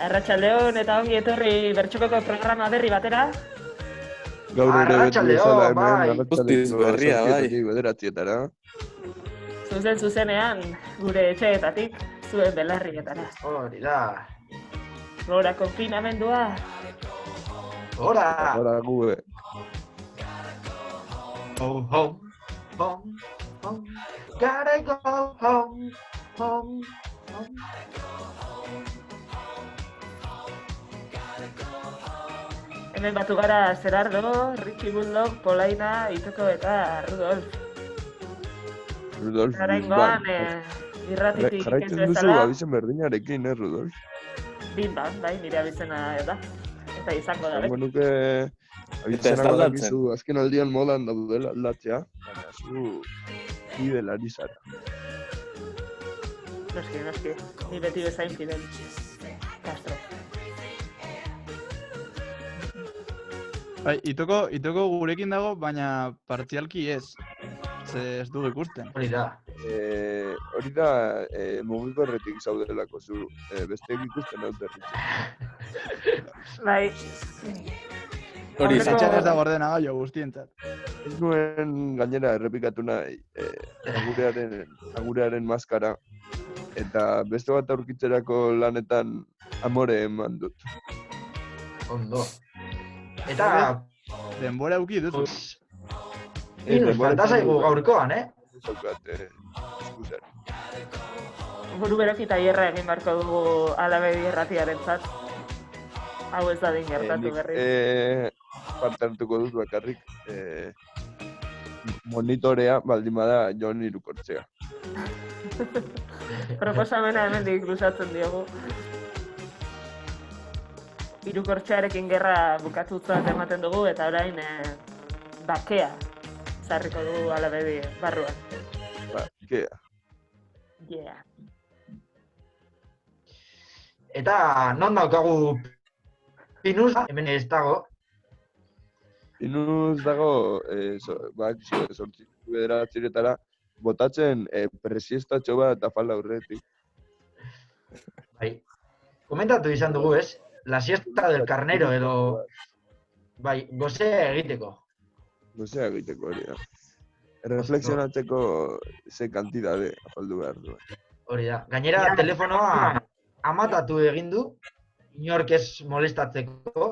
Arratsaldeon eta ongi etorri bertxokoko programa berri batera. Gaur ere beti bezala hemen, bai. arratsaldeko Berria, bai. 7:00 bederatzietara. Zuzenean, gure etxeetatik, zuen belarrietara. Hori da. Gora konfinamendua. Hora. Hora gue. Home, home, home, home. Gotta go home, home, home. Hemen batu gara Zerardo, Richie Bulldog, Polaina, Itoko eta Rudolf. Rudolf, Oraingoan, irratitik jarraitzen ez duzu bezala. abizen berdinarekin, Rudolf? Binban, bai, nire abizena da. Eta izango da, Zango nuke abizenak badakizu azken aldian modan daudela aldatzea, baina zu fidelari zara. Noski, ni beti bezain Fidel Castro. Bai, itoko gurekin dago, baina partzialki ez. Ze ez dugu ikusten. Hori da. Hori da, mugikorretik zaudelako zu, besteek ikusten dut berritzen. Bai. Hori, Aurreko- zatxan ez da gordena gaio guztientzat. Ez nuen gainera errepikatu nahi agurearen maskara, eta beste bat aurkitzerako lanetan amore eman dut. Ondo. Eta, Denbora auki dut. falta zaigu gaurkoan, Zaukat, eskuzari. Buru beroki tailerra egin beharko dugu Alabedi erratiarentzat. Hau ez dadin gertatu berriz. Parte hartuko dut bakarrik, monitorea baldin bada Jon Irukortzea. Proposamena hemendik luzatzen diogu. Irukortxearekin gerra bukatutzat ematen dugu eta orain bakea zarriko dugu Alabedi barruan. Kea. Yeah. Eta non daukagu Pinuz, hemen ez dago. Pinuz dago, sortzi bederatziretara, botatzen presiestatxo bat afalda aurretik. Bai. Komentatu izan dugu, ez? La siesta del carnero edo... Bai, gozea egiteko. Gozea egiteko hori da. Reflexionatzeko ze kantidade afaldu behar du. Hori da. Gainera, telefonoa amatatu egin du, inork ez molestatzeko.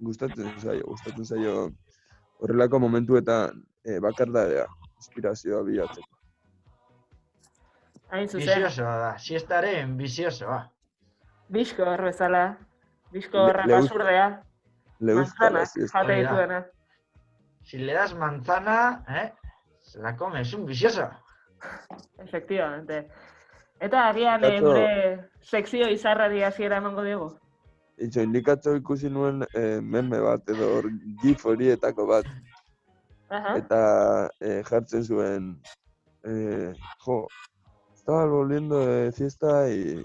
Gustatzen zaio horrelako momentuetan bakardadea, inspirazioa bilatzeko. Hain zuzen, Biziosoa da, siestaren biziosoa. Bisko hor bezala. Bisko horra Le- basurdea. Le gusta la Manzanak siesta. jate Hori da. dituena. Si le das manzana, se la come, es un vicioso. Efectivamente. Eta agian Atzo- gure sekzio izarrari hasiera emango diogu. Itxo, indikatzo ikusi nuen meme bat edo hor gif horietako bat. Aha. Eta jartzen zuen, estaba volviendo de fiesta y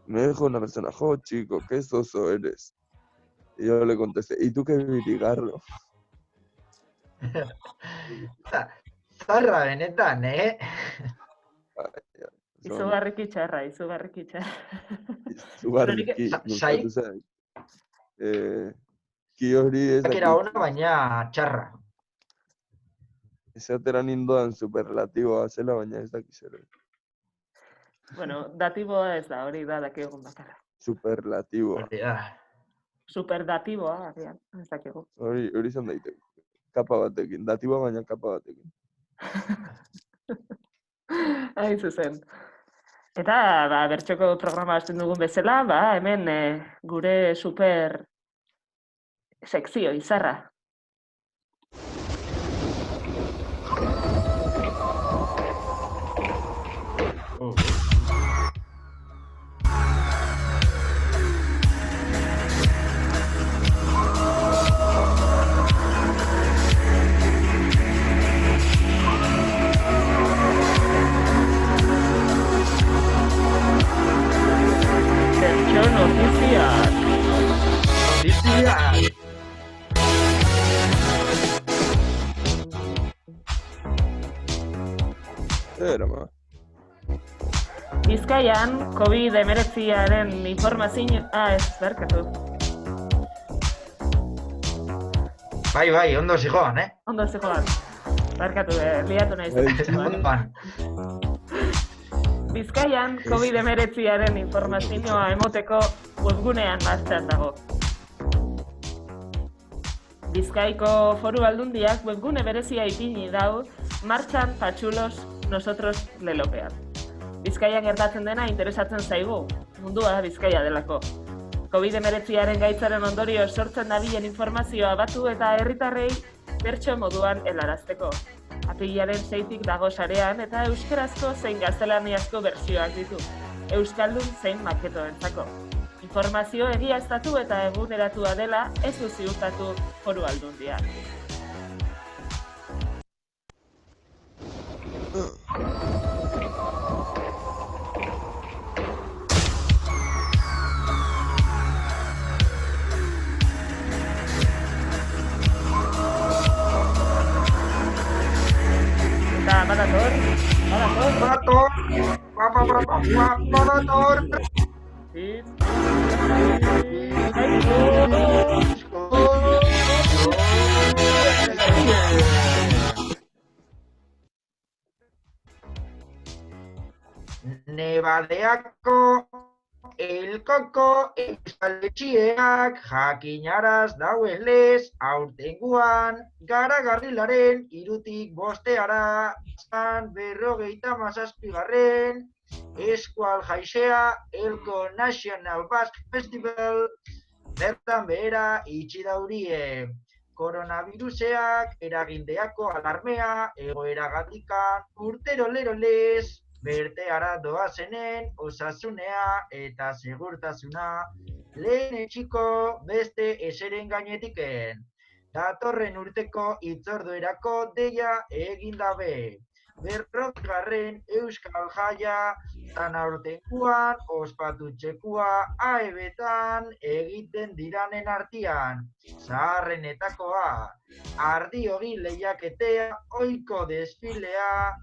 me dijo una persona, chico, qué soso eres. Y yo le contesté, ¿y tú qué virigarro? Zarra benetan, Izugarriki txarra. Zugarriki, Sai- gustatu zait. Ki hori ez Era ona, baina txarra. esatera nindoan superlatiboa zela, baina ez dakiz ere. Bueno, datiboa ez da, hori da dakigun bakarra. Superlatiboa. Hori da. Superdatiboa, agian, ez dakigu. Hori izan daiteke. Kapa batekin, datiboa baina kapa batekin. Hain zuzen. Eta, bertxoko programa hasten dugun bezala, hemen gure super sekzio izarra. Bertxo notiziak. Notizia! Bizkaian, COVID-19aren informazio... ez, berkatu. Bai, ondo zijoan, Ondo zijoan. Barkatu, liatu nahi zen. Bizkaian, COVID-19aren informazioa emoteko webgunean martxan dago. Bizkaiko Foru Aldundiak webgune berezia ipini dau martxan patxulos nosotros lelopean. Bizkaian gertatzen dena interesatzen zaigu, mundua Bizkaia delako. COVID-19aren gaitzaren ondorio sortzen dabilen informazioa batu eta herritarrei bertso moduan helarazteko. Apirilaren 6-tik dago sarean eta euskerazko zein gaztelaniazko bertsioak ditu. Euskaldun zein maketoentzako. Informazio egiaztatu eta eguneratua dela ez du ziurtatu Foru Aldundia. Eta badator. Nebadeako elkoko euskaletxieak jakinaraz dauenlez aurtenguan Garagarrilaren 3-tik 5-ara zan 57. Eskual Jaisea Elko National Basque Festival bertan behera itxi daurie. Koronaviruseak eragindeako alarmea egoeragatikan urtero lerolez berteara doazenen osasunea eta segurtasuna lehen etxiko beste eseren gainetiken. Datorren urteko hitzorduerako deia egin dabe. 40. Euskal Jaia tan aurtenguan ospatutxekua aebetan egiten diranen artian. Zaharrenetakoa, ardiogi lehiaketea, oiko desfilea,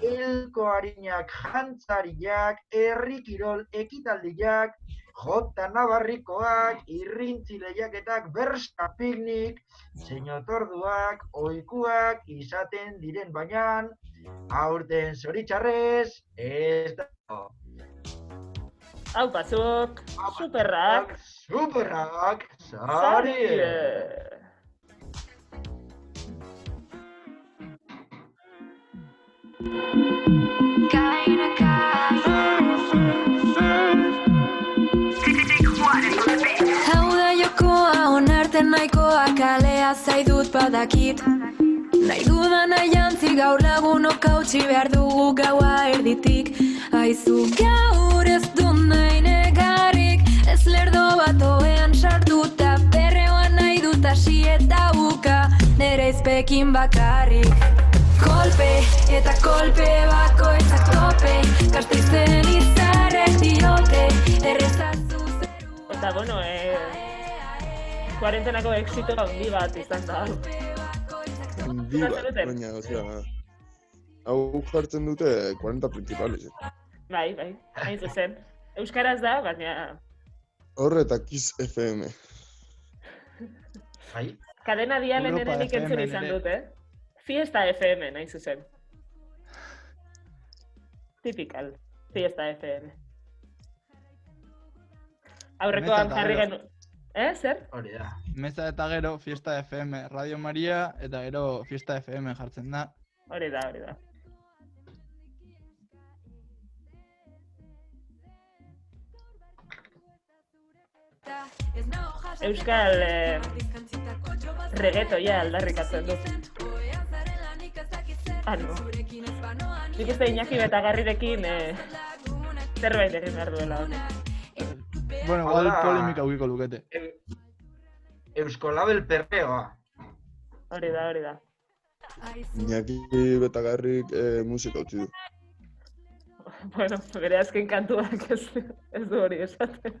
elko harinak jantzariak, herrikirol ekitaldiak, jota nabarrikoak, irrintzi lehiaketak, bersta piknik, zeinotorduak, oikuak izaten diren bainan, aurten zoritxarrez, ez da. Hau pasuk, superrak, zarie! Hau da jokoa onarten nahikoa kalea zaidut badakit. Nahi dudan jantzi gaur lagunok hautsi behar dugu gaua erditik. Aizu gaur ez du nahi negarrik, ez lerdo bat oean sartuta, perreoan nahi dut hasi eta buka, nere izpekin bakarrik. Kolpe eta kolpe bakoitzak tope, Gasteizen izarrek diote, errezazu zeru. Eta bueno, kuarentenako exito handi bat izan da. Handi bat, baina, osea, hau jartzen dute 40 principales. Bai, hain zuzen. Euskaraz da, baina... Horre eta Kiss FM. Bai? Kadena dialen ere nik entzun izan dut, Fiesta FM, nahi zuzen. Typical, Fiesta FM. Aurrekoan jarri genu... Zer? Hori da. Meza eta gero Fiesta FM, Radio Maria, eta gero Fiesta FM jartzen da. Hori da. Euskal reggaetoia aldarrikatzen du. No. Nik uste Iñaki Betagarrirekin zerbait egin behar duela honek. Bueno, igual polemika ukiko lukete. Euskolabel perreoa. Hori da. Iñaki Betagarrik musika utzi du. Bueno, bere azken kantuak ez du hori esaten.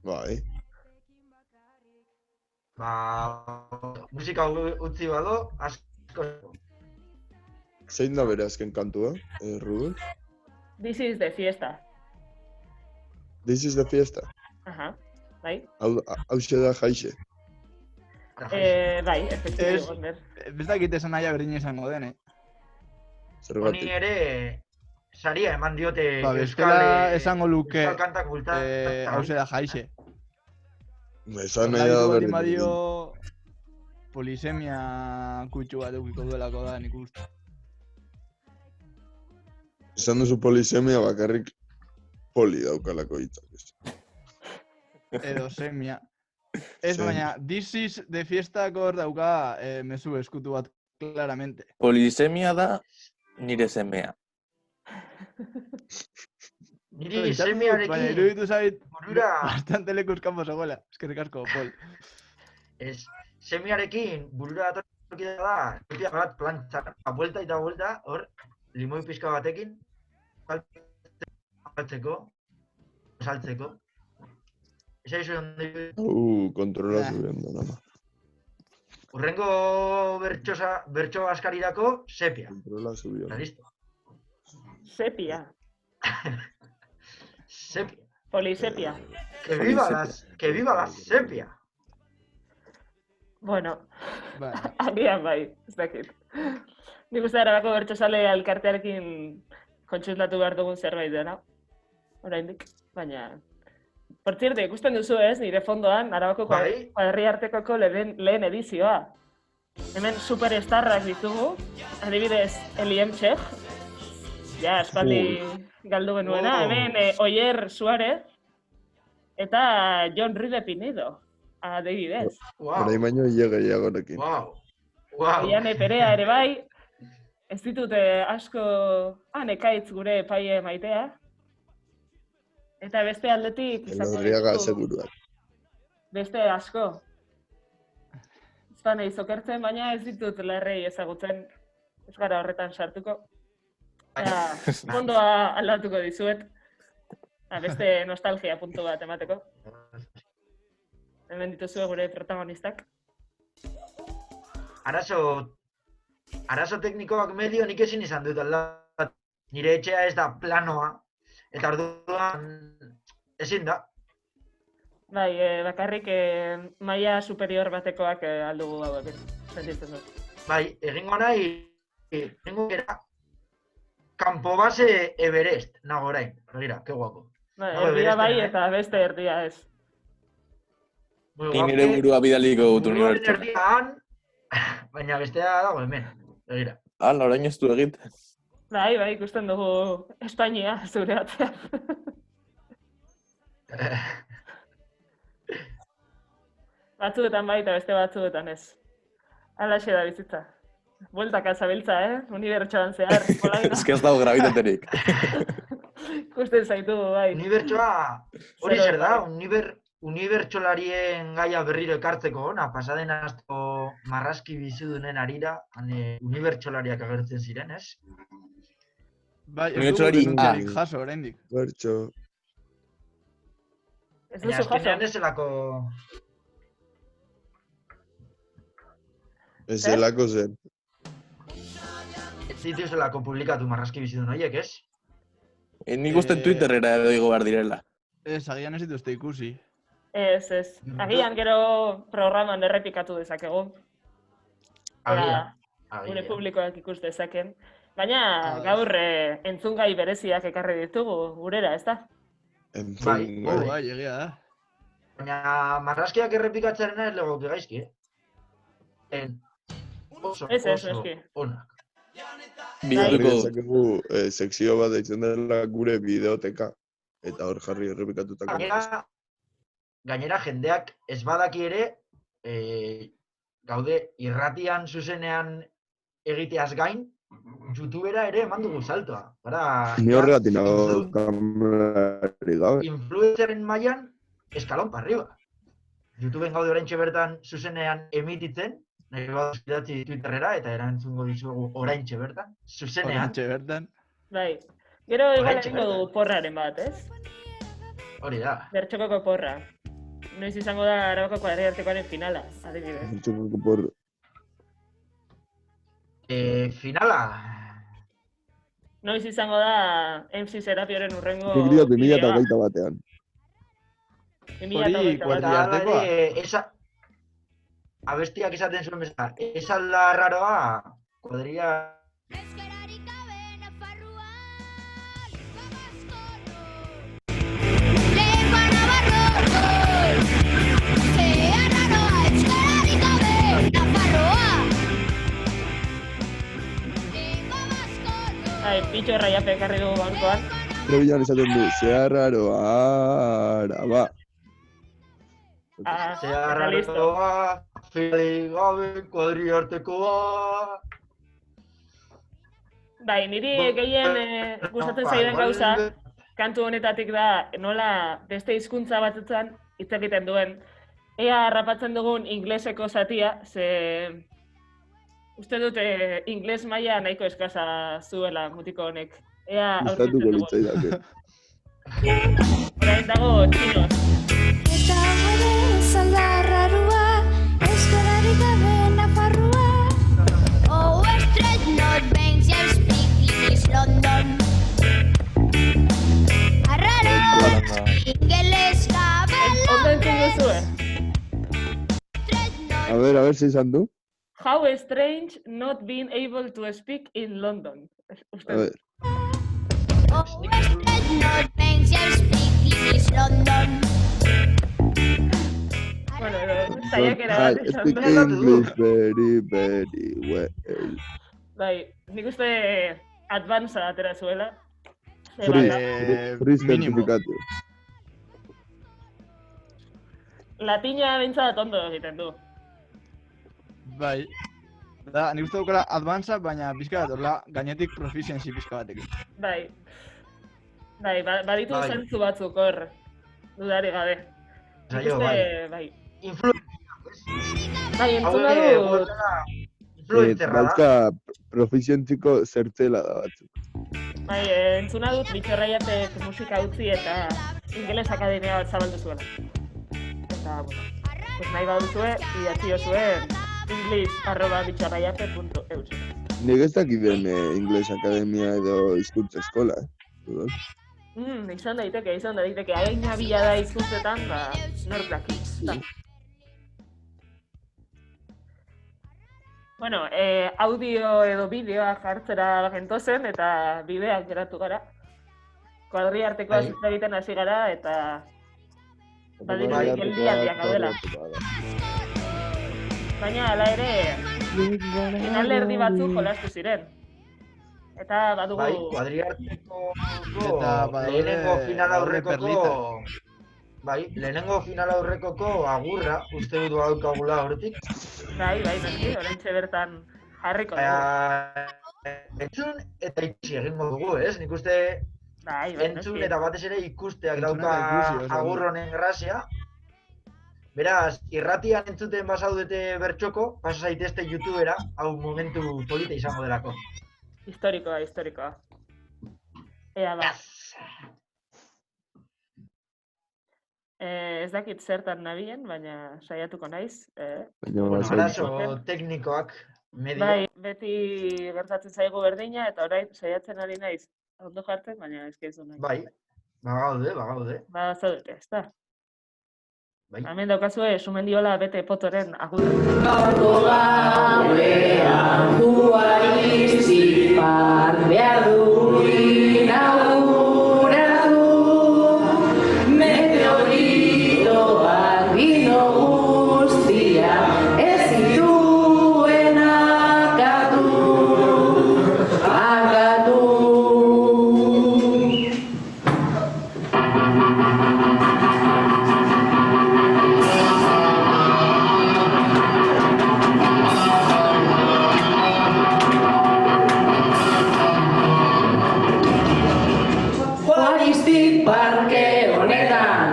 Bai. Musika utzi bado, asko. Zein da bere azken kantua, Rubén? This is the fiesta. This is the fiesta. Aha, bai. Hauxe da jaixe. Bai, efektibo, Ez. Gonder. Ez dakit esan naia berdin izango den, Honi Zergatik. ere saria eman diote Ba, euskal bestela esango luke euskal kantak bultzata. hause da jaixe. Esan nahi da Horlabitu baldin berdin. badio polisemia kutsu bat eukiko duelako da nik uste. Esan duzu polisemia bakarrik poli daukalako hitzak. Edo semia. Ez Zen. baina, this is de fiestako hor dauka mezu eskutu bat, claramente. Polisemia da nire semea. Niri Baina semiarekin iruditu zait burura, bastante lekuz kanpo zegoela. Eskerrik asko, Pol. semiarekin burura datorkidea da, epia bat plantzan, buelta eta buelta, hor, limoi pixka batekin, saltzeko. Esa iso ondi, Kontrolatu behar da, nama. urrengo bertso askarirako, sepia. Kontrolatu behar. Eta listo. Sepia. Sepia. Polisepia. Que viva la sepia. Bueno, Bai. agian bai, ez dakit. Nik uste Arabako bertsozale elkartearekin kontsultatu behar dugun zerbait dena. Oraindik, baina... Por cierto, ikusten duzu ez, nire fondoan, Arabako Bai. Kuadriartekoko lehen edizioa. Hemen superstarrak ditugu, adibidez Eliem Txech, ja, espaldi galdu genuena, hemen Oyer Suárez, eta Jon Ride Pinedo, adibidez. Horain baino gehiagorekin. Wow. Oiane Perea ere bai, ez ditute asko ekaitz gure epaile maitea. Eta beste aldetik izango Elorriaga ditugu seguruak. beste asko. Ez da nahi zokertzen, baina ez ditut lerrei ezagutzen, ez gara horretan sartuko. Eta fondoa aldatuko dizuet, beste nostalgia puntu bat emateko. Hemen dituzue gure protagonistak. Arazo teknikoak medio nik ezin izan dut aldatu. Nire etxea ez da planoa, eta orduan ezin da. Bai, bakarrik maila superior batekoak aldugu hauek, sentitzen dut. Bai, egingo era kanpo base Everest, nago orain. Begira, ke guapo. Bai, Nago erdia Everesten, bai eta beste erdia ez. Muy Ni guapo. nire burua bidaliko dut Buruaren unibertsora. erdia han, baina bestea dago hemen. Begira. Hala, orain ez du egiten. Bai, ikusten dugu Espainia zure atzean. Batzuetan bai eta beste batzuetan ez. Halaxe da bizitza. Bueltaka zabiltza, Unibertsoan zehar. Ez que ez dago grabitaterik. Ikusten zaitugu, bai. Unibertsoa, hori Zero zer da, bai. unibertsolarien gaia berriro ekartzeko, pasaden asteko marrazki bizidunen arira, unibertsolariak agertzen ziren, ez? Bai, ez dugu Unibertsolari denuntziarik jaso oraindik. Bertxo. Ez Baina duzu azkenean jaso. ez zelako... Ez zelako zen. Ez dituzelako publikatu marrazki bizidun horiek, ez? Nik uste Twitterrera edo igo behar direla. Ez, agian ez dituzte ikusi. Ez. Agian gero programan errepikatu dezakegu. Agian. Gure publikoak ikus dezaken. Baina gaur entzungai bereziak ekarri ditugu gurera, ez da? Entzun, Bai. Bai, egia da. Baina marrazkiak errepikatzearena ez legoke gaizki, Oso Ez, eski. onak. Bidaliko dut. dezakegu sekzio bat deitzen dela gure bideoteka. Eta hor jarri errepikatutako. Gainera jendeak ez badaki ere, gaude irratian zuzenean egiteaz gain, YouTubera ere eman dugu saltoa. Ni horregatik nago kamerari gabe. Influencerren mailan eskalon pa arriba. YouTubeen gaude oraintxe bertan zuzenean emititzen, nahi bat idatzi Twitterrera eta erantzungo dizuegu oraintxe bertan, zuzenean. Horrentxe bertan. Bai. Gero igual Oraintxe egingo dugu bertan. porraren bat, ez? Hori da. Bertxokoko porra. Noiz izango da Arabako Kuadriartekoaren finala, adibidez. Entzukako porro. Finala. Noiz izango da MC Serapioren urrengo Nik dio bideoa. 2021 batean. Hori kuadriartekoa. Esa... Abestiak esaten zuen bezala. Esa la raroa, kuadria... Pitxo erraiape ekarri dugu gaurkoan. Trebilan esaten du, zeharraroa, araba. Zea Listo. raroa, fidei gabe, kuadriartekoa... Bai, niri gehien gustatzen zaidan gauza, kantu honetatik da, nola beste hizkuntza batzutan hitz egiten duen. Ea harrapatzen dugun ingleseko zatia, ze... Uste dut ingles maila nahiko eskasa zuela mutiko honek. Ea Gustatuko aurkitzen dugun. litzaidake. Orain dago txinos. Eta gure zaldarrarua, eskolarik gabe Nafarroa. Oh, straight not banks, you speak English London. Arraro, ingeles kabela. Ondo entzun duzue? A ver si izan du. How strange not being able to speak in London. Uste A ver. Oh, straight not banks, you speak English London. Bueno, saiakera I bat izan speak da. English very well. Bai, nik uste advance atera zuela. Ze Free, banda. free Mínimo. certificatu. Latina behintzat ondo egiten du. Bai. Da, nik uste dukala advanza, baina pixka bat, orla, gainetik proficiency pixka batekin. Bai. Bai, baditu Bai. zentzu batzuk hor, dudari gabe. Nik Zaio, uste, bai. Influencer. Bai, entzuna du, Influencerra da. Batzka proficientziko zertzela da batzuk. bai, entzuna dut bitxorraiatek musika utzi eta ingeles akademia bat zabaldu zuela. Eta, bueno, pues nahi baduzue, idatzi zuen english@bitxorraiape.eus. Nik ez dakiten Ingles Akademia edo hizkuntza eskola, Dudot. Izan daiteke, hain nabila da hizkuntzetan, ba, nork daki. Da. Bueno, audio edo bideoa jartzera gentozen eta bideak geratu gara. Kuadriartekoa Bai. hitz egiten hasi gara eta badirudi Bai. geldialdiak gaudela. Baina hala ere, finalerdi batzuk jolastu ziren. Eta badugu... Bai, kuadriarteko Eta badaude- lehenengo final badaude aurrekoko... perlitak. Bai, lehenengo final aurrekoko agurra, uste dut badaukagula horretik. Bai, noski, oraintxe bertan jarriko dugu. Entzun eta ikusi egingo dugu, ez? Nik uste Bai, entzun noski. eta batez ere ikusteak Entzun dauka eta ikusi, oso agur ondo. honen grazia. Beraz, irratian entzuten bazaudete bertxoko, pasa zaitezte YouTubera, hau momentu polita izango delako. Historikoa. Ea ba. Ez dakit zertan nabilen, baina saiatuko naiz. Baina Bueno, bazen. arazo teknikoak, medio. Bai, beti gertatzen zaigu berdina, eta orain saiatzen ari naiz ondo jartzen, baina ez nahi. Bai, bagaude. Ba, zaudete, ez da. Bai. Hemen daukazue, Sumendiola bete potoren agur. Gaurko gauean duari zipar behar du inauguratu meteoritoak bino guztia ez zituen akatu. Juaristik parke honetan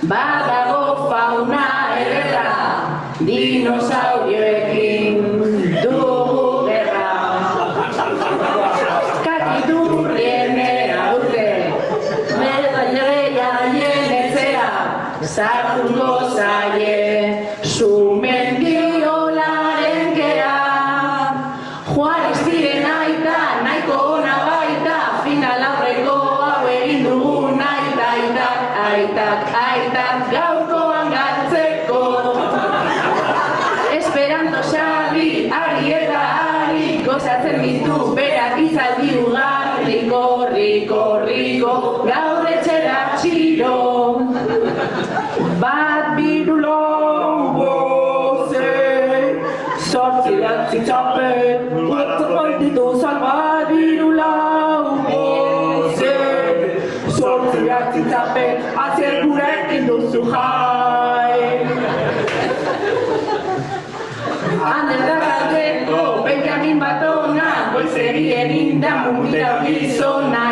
badago fauna ederra, dinosaurioekin dugu gerra. Kakiturrienea dute, medaiaien etzea, sartuko zaie, Sumendiolaren kea. Juaristiren aita, nahiko ona baita, final aurreko hau egin dugu nahi baita, aitak, gaurkoan galtzeko. Esperando Xabi, Ari eta Ari, gozatzen ditu berak izaldi ugarri, riko, gaur etxera txiro. Bat birulo boze, sortzi datzi txapet, guatzapon dituzan bat birulo boze, sortzi datzi txapet, azier gurekin duzu jai. Ander darrateko, Benjamin Batona, goizeri eginda mundira gizona,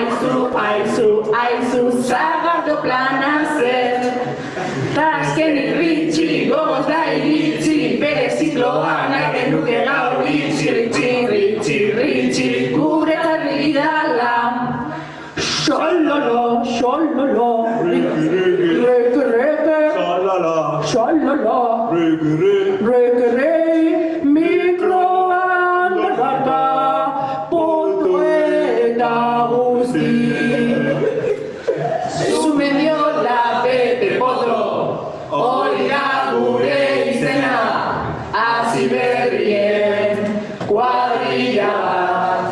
aizu, zagardo plana zer. Ta azken irritxi, gogoz da iritsi, bere zikloan nahi nuke gaur ritxi, gure tarri dala. Xololo, reke, xololo, reke, mikroan gargarta, pontu eta guzti. Zumendiola Pepe Potro, hori da gure izena, hasi berrien kuadrilla bat.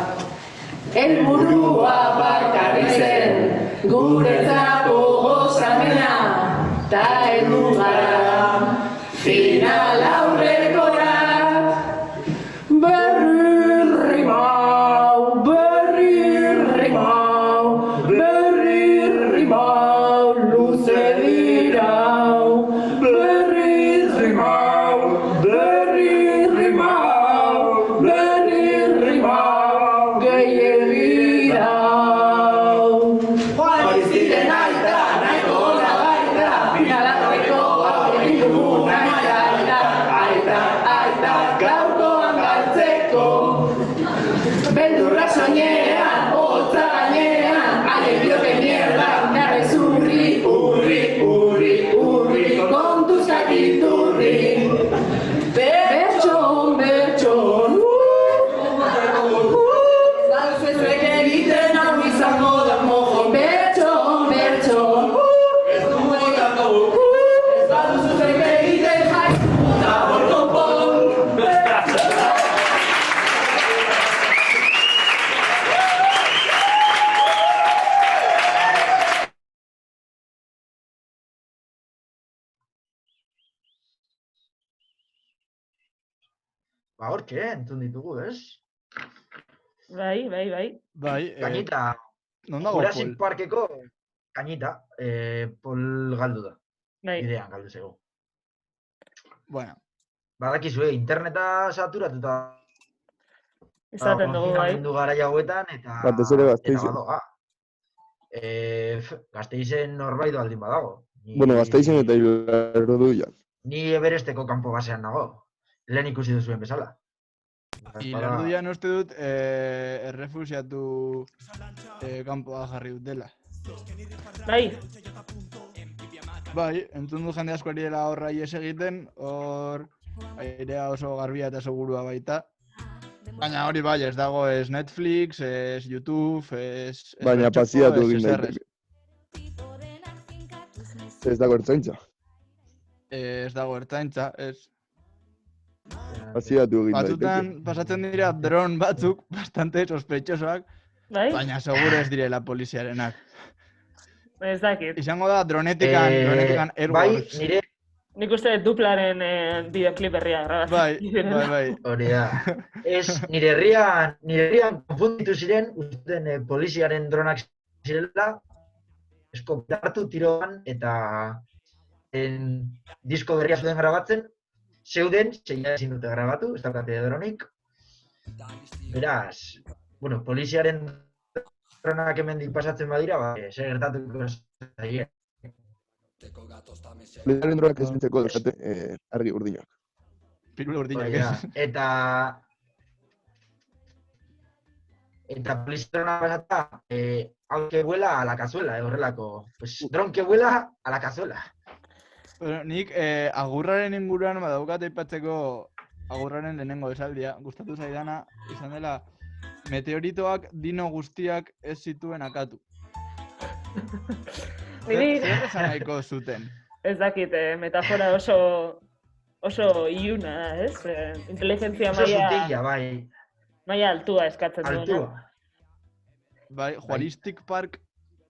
Helburua bakarrik zen, guretzako gozamena, ta heldu gara, final aurrekora. Berri mau, luze dirau. Berri mau, gehiegi dau. Hori ziren aita, nahiko ona baita, finalatzeko egin dugu aita, gaurkoan galtzeko. Beldurra soinean, hotza gainean, alegioke mierda, narrez urri, kontuzkak iturri. Bertxon, zuek egiten hau izango da mojo. Bertxon, ez dugu egitako, ez baduzu zuek egiten jaizu da bortopon. Ba, hortxe, entzun ditugu, ez? Bai. Bai, Kañita, non dago Jurassic Pol? Parkeko Kañita, Pol galdu da, Bai. bidean galdu zego. Bueno, Badakizue, interneta saturatuta Izaten dugu, bai. konfinamendu garai hauetan, eta Batez ere Gasteizen. badoa. Gasteizen norbait baldin badago. Bueno, Gasteizen eta Ilarduian. Ni Everesteko kanpo basean nago. Lehen ikusi duzuen bezala. Ilarduian uste dut errefusiatu kanpoa jarri dutela. Bai, Bai, entzun du jende asko ari dela horra ies egiten, hor airea oso garbia eta segurua baita. Baina hori bai, ez dago ez Netflix, ez YouTube, ez... Baina bertxoko, pasiatu ez egin ezer, daiteke. Ez dago ertzaintza. Ez dago ertzaintza, ez. Pasiatu egin Batzutan daiteke. pasatzen dira dron batzuk, bastante sospetxosoak, bai, baina seguro ez direla poliziarenak. ez dakit. Izango da dronetikan Bai, AirWorks. nire Nik uste dut duplaren bideoklip berria grabatzen. Bai. hori da. Ez, nire herrian konfunditu ziren, usten poliziaren dronak zirela, eskopeta hartu tiroan eta disko berria zuten grabatzen, zeuden, zeia ezin dute grabatu, ez daukate dronik. Beraz, bueno, poliziaren dronak hemendik pasatzen badira, zer gertatuko zaie. Poliziaren dronak ez bintzeko dakate argi urdinak. Pirula urdinak Hori da. ez. Eta poliziaren pasata, hau que vuela a la cazuela, horrelako. Pues, dron que vuela a la cazuela. Bueno, nik agurraren inguruan badaukat aipatzeko agurraren lehenengo esaldia. Gustatu zaidana izan dela meteoritoak dino guztiak ez zituen akatu. Niri, Zer esan nahiko zuten? ez dakit, metafora oso iluna da, ez? Inteligentzia Oso zutila, bai, maila altua eskatzen duena. altua. Bai, Juaristic Park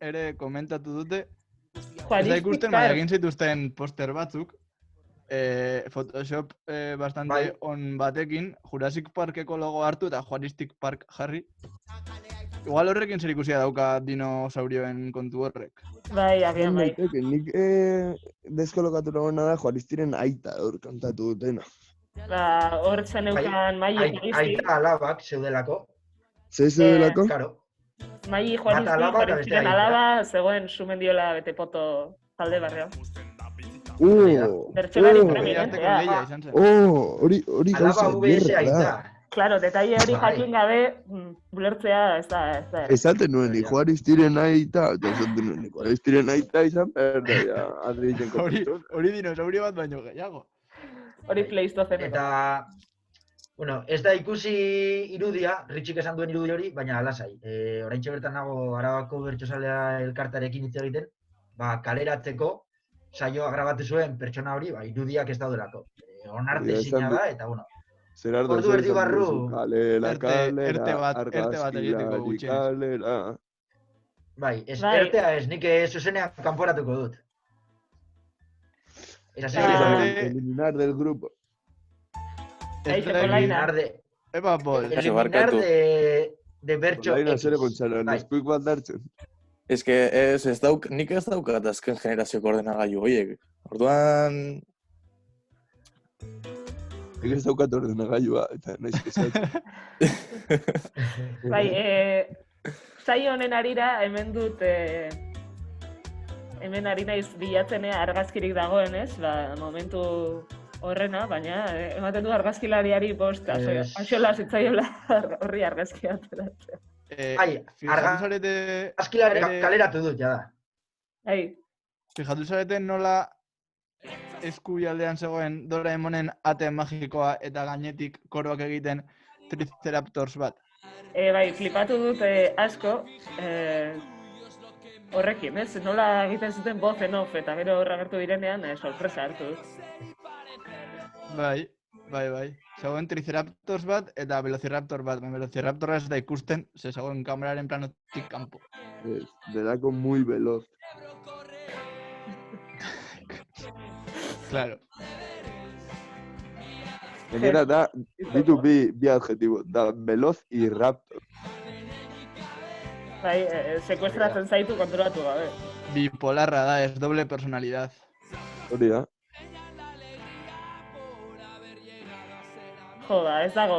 ere komentatu dute. Ez da Juaristic ikusten, baina Park. egin zituzten poster batzuk. Photoshop bastante Bai. on batekin, Jurassic Parkeko logo hartu eta Juaristic Park jarri. Igual horrekin zer ikusia dauka dinosaurioen kontu horrek. Bai, agian bai. Daiteke, nik deskolokatu nagona da Juaristiren aita hor kantatu dutena. Ba, hor zeneukan maili Juaristi. Aita alabak zeudelako, Zeze delako? karo. Maili Bata alaba eta beste Juaristiren aita. alaba, zegoen Sumendiola bete poto talde barrean. Oh, Bertsolari Hori prominentea. arteko lehia izan zen. hori gauza Alaba VS ederra aita. da. Claro, detalle hori Bai. jakin gabe, ulertzea ez da. Esaten nuen, ni Juaristiren aita, eta esaten nuen, ni Juaristiren aita izan, perda, adritzen Hori dinosaurio bat baino gehiago. Hori Pleistozeneko. Eta, bueno, ez da ikusi irudia, Ritxik esan duen irudi hori, baina alasai. Oraintxe bertan nago Arabako Bertsozalea elkartarekin hitz egiten, kaleratzeko saioa grabatu zuen pertsona hori, irudiak ez daudelako. Onartezina da, eta bueno. Zerardo Ordu erdi barru. Kalera, Erte bat egiteko gutxi. kalera. Bai, ez Bai. ertea ez, nik zuzenean kanporatuko dut. Esa Ah. serie Eliminar del grupo. Aizeko laina. Epa, Pol. Kaixo, eliminar barkatu. de Bertxo Laina X. zere kontxaran, Bai. eskuik bat dartzen. Ez que nik ez daukat azken generazioko ordenagailu horiek. Orduan, Nik ez daukat ordenagailua, eta naiz kesatzen. Bai, saio honen arira, hemen dut, hemen ari naiz bilatzenea argazkirik dagoenez, momentu horrena, baina ematen du argazkilariari bost, axola zitzaiola horri argazkia ateratzea. Bai, Fijatu zarete... Argazkilariak kaleratu dut, jada. Bai, Fijatu zarete nola eskubialdean zegoen Doraemonen ate magikoa eta gainetik koroak egiten Triceratops bat. bai, flipatu dut asko, horrekin, ez? Nola egiten zuten voz en off, eta gero horra gertu direnean, sorpresa hartu dut. Bai. Zegoen Triceratops bat eta Velociraptor bat. Velociraptorra ez da ikusten, ze zegoen kameraren planotik kanpo. Delako muy veloz. Claro. Gainera da, ditu bi adjetibo, da veloz y raptor. Bai, sekuestratzen zaitu kontrolatu gabe. Bipolarra da, es doble personalidad. Hori da. Joda, ez dago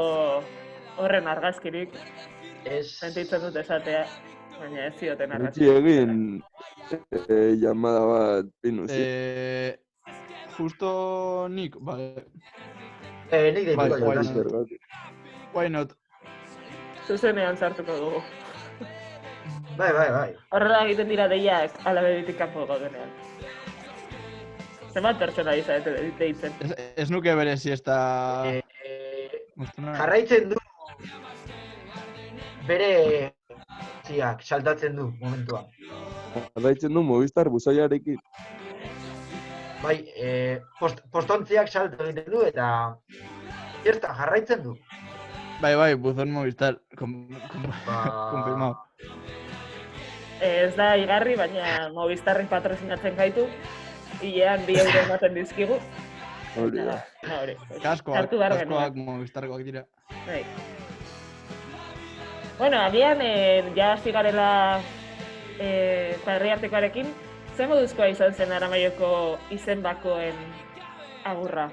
horren argazkirik, Ez... sentitzen dut esatea, baina ez zioten Nitsi argazkirik. egin llamada bat pinuzi. Justo nik, vale. Nik deituko Bai, jo, bai. laster. Why not? Zuzenean sartuko dugu. Bai. Horrela egiten dira deiak alabeditik kanpo gaudenean. Zenbat pertsona izate deitzen. Ez nuke berezi ez da... Jarraitzen du bere saltatzen du momentuan. Jarraitzen du Movistar buzaiarekin. Bai, postontziak salto egiten du eta jarraitzen du. Bai, buzón Movistar. Confirmado. Ez da igarri, baina Movistarrik patrozinatzen gaitu. Hilean 2 euro ematen dizkigu. Hori da. Hori. Kaskoak Movistarkoak dira. Bai. Bueno, agian, ja hasi garela herriartekoarekin, zer moduzkoa izan zen Aramaioko izen bakoen agurra?